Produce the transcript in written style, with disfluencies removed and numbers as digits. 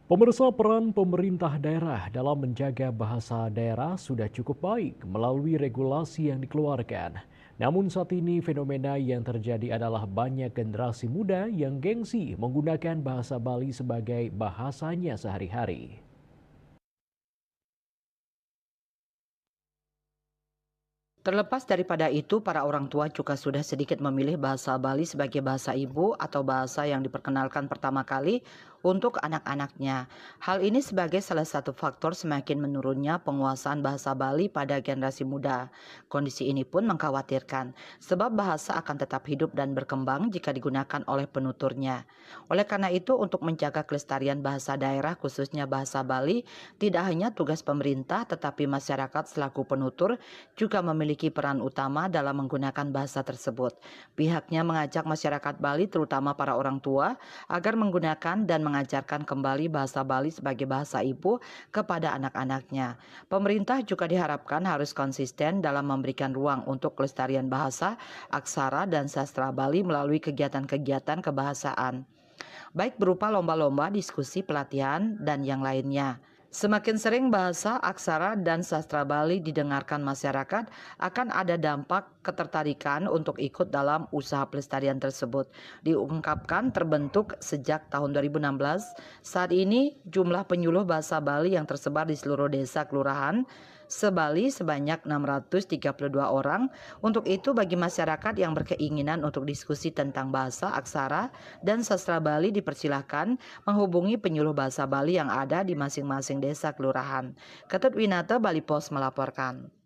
Pemirsa, peran pemerintah daerah dalam menjaga bahasa daerah sudah cukup baik melalui regulasi yang dikeluarkan. Namun saat ini fenomena yang terjadi adalah banyak generasi muda yang gengsi menggunakan bahasa Bali sebagai bahasanya sehari-hari. Terlepas daripada itu, para orang tua juga sudah sedikit memilih bahasa Bali sebagai bahasa ibu atau bahasa yang diperkenalkan pertama kali untuk anak-anaknya. Hal ini sebagai salah satu faktor semakin menurunnya penguasaan bahasa Bali pada generasi muda. Kondisi ini pun mengkhawatirkan, sebab bahasa akan tetap hidup dan berkembang jika digunakan oleh penuturnya. Oleh karena itu, untuk menjaga kelestarian bahasa daerah khususnya bahasa Bali, tidak hanya tugas pemerintah tetapi masyarakat selaku penutur juga memiliki peran utama dalam menggunakan bahasa tersebut. Pihaknya mengajak masyarakat Bali, terutama para orang tua, agar menggunakan dan mengajarkan kembali bahasa Bali sebagai bahasa ibu kepada anak-anaknya. Pemerintah juga diharapkan harus konsisten dalam memberikan ruang untuk kelestarian bahasa, aksara, dan sastra Bali melalui kegiatan-kegiatan kebahasaan, baik berupa lomba-lomba, diskusi, pelatihan, dan yang lainnya. Semakin sering bahasa, aksara, dan sastra Bali didengarkan masyarakat, akan ada dampak ketertarikan untuk ikut dalam usaha pelestarian tersebut. Diungkapkan terbentuk sejak tahun 2016, saat ini jumlah penyuluh bahasa Bali yang tersebar di seluruh desa kelurahan se-Bali sebanyak 632 orang. Untuk itu, bagi masyarakat yang berkeinginan untuk diskusi tentang bahasa, aksara, dan sastra Bali dipersilahkan menghubungi penyuluh bahasa Bali yang ada di masing-masing desa kelurahan. Ketut Winata, Bali Pos melaporkan.